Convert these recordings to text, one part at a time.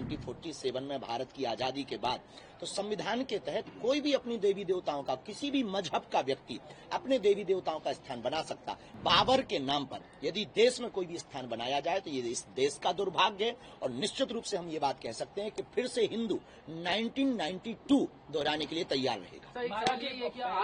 1947 में भारत की आजादी के बाद, तो संविधान के तहत कोई भी अपनी देवी देवताओं का, किसी भी मजहब का व्यक्ति अपने देवी देवताओं का स्थान बना सकता। बाबर के नाम पर यदि देश में कोई भी स्थान बनाया जाए तो ये इस देश का दुर्भाग्य है। और निश्चित रूप से हम ये बात कह सकते हैं कि फिर से हिंदू 1992 दोहराने के लिए तैयार रहेगा।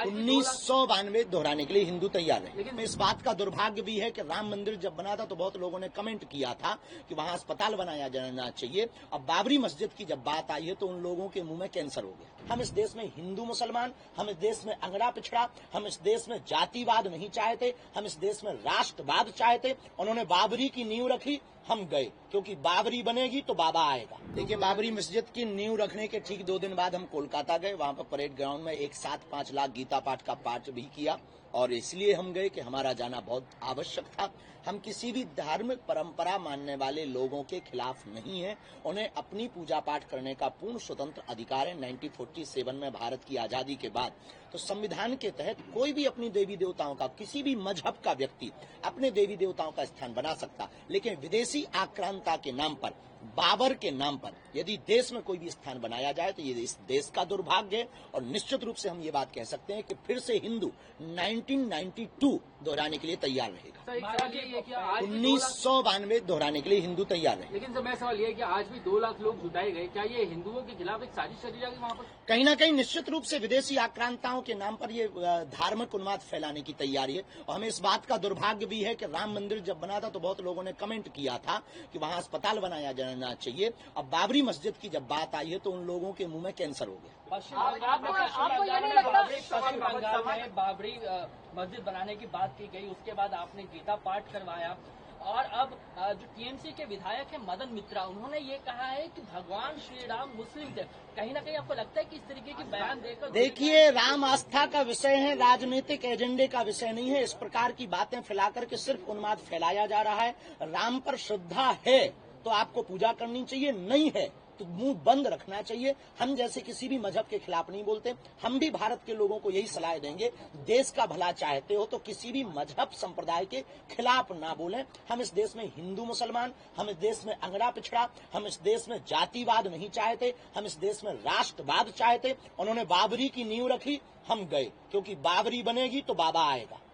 1992 दोहराने के लिए हिंदू तैयार रहे। लेकिन इस बात का दुर्भाग्य भी है कि राम मंदिर जब बना था तो बहुत लोगों ने कमेंट किया था कि वहां अस्पताल बनाया जाना चाहिए। अब बाबरी मस्जिद की जब बात आई है तो उन लोगों के मुंह में कैंसर हो गया। हम इस देश में हिंदू मुसलमान, हम इस देश में अंगड़ा पिछड़ा, हम इस देश में जातिवाद नहीं चाहते, हम इस देश में राष्ट्रवाद चाहते। उन्होंने बाबरी की नींव रखी, हम गए, क्योंकि बाबरी बनेगी तो बाबा आएगा। देखिए, बाबरी मस्जिद की नींव रखने के ठीक 2 दिन बाद हम कोलकाता गए। वहां पर परेड ग्राउंड में एक साथ 5 लाख गीता पाठ का पाठ भी किया और इसलिए हम गए कि हमारा जाना बहुत आवश्यक था। हम किसी भी धार्मिक परंपरा मानने वाले लोगों के खिलाफ नहीं हैं। उन्हें अपनी पूजा पाठ करने का पूर्ण स्वतंत्र अधिकार है। 1947 में भारत की आजादी के बाद, तो संविधान के तहत कोई भी अपनी देवी देवताओं का, किसी भी मजहब का व्यक्ति अपने देवी देवताओं का स्थान बना सकता। लेकिन विदेशी आक्रांता के नाम पर, बाबर के नाम पर यदि देश में कोई भी स्थान बनाया जाए तो ये इस देश का दुर्भाग्य है। और निश्चित रूप से हम ये बात कह सकते हैं कि फिर से हिंदू 1992 दोहराने के लिए तैयार रहेगा। 1992 दोहराने के लिए हिंदू तैयार रहे। लेकिन सर, मैं सवाल ये है कि आज भी 2 लाख लोग जुटाए गए, क्या ये हिंदुओं के खिलाफ एक साजिश करी जाएगी वहाँ पर? कहीं ना कहीं निश्चित रूप से विदेशी आक्रांताओं के नाम पर ये धार्मिक उन्माद फैलाने की तैयारी है। और हमें इस बात का दुर्भाग्य भी है कि राम मंदिर जब बना था तो बहुत लोगों ने कमेंट किया था कि वहां अस्पताल बनाया जाना चाहिए। अब बाबरी मस्जिद की जब बात आई है तो उन लोगों के मुंह में कैंसर हो गया। पश्चिम बंगाल में बाबरी मस्जिद बनाने की बात की गई, उसके बाद आपने गीता पाठ करवाया और अब जो टीएमसी के विधायक है मदन मित्रा, उन्होंने ये कहा है कि भगवान श्री राम मुस्लिम थे। कहीं ना कहीं आपको लगता है कि इस तरीके की बयान देकर, देखिए, राम आस्था का विषय है, राजनीतिक एजेंडे का विषय नहीं है। इस प्रकार की बातें फैलाकर के सिर्फ उन्माद फैलाया जा रहा है। राम पर श्रद्धा है तो आपको पूजा करनी चाहिए, नहीं है तो मुंह बंद रखना चाहिए। हम जैसे किसी भी मजहब के खिलाफ नहीं बोलते। हम भी भारत के लोगों को यही सलाह देंगे, देश का भला चाहते हो तो किसी भी मजहब संप्रदाय के खिलाफ ना बोलें। हम इस देश में हिंदू मुसलमान, हम इस देश में अंगड़ा पिछड़ा, हम इस देश में जातिवाद नहीं चाहते, हम इस देश में राष्ट्रवाद चाहते। उन्होंने बाबरी की नींव रखी, हम गए, क्योंकि बाबरी बनेगी तो बाबा आएगा।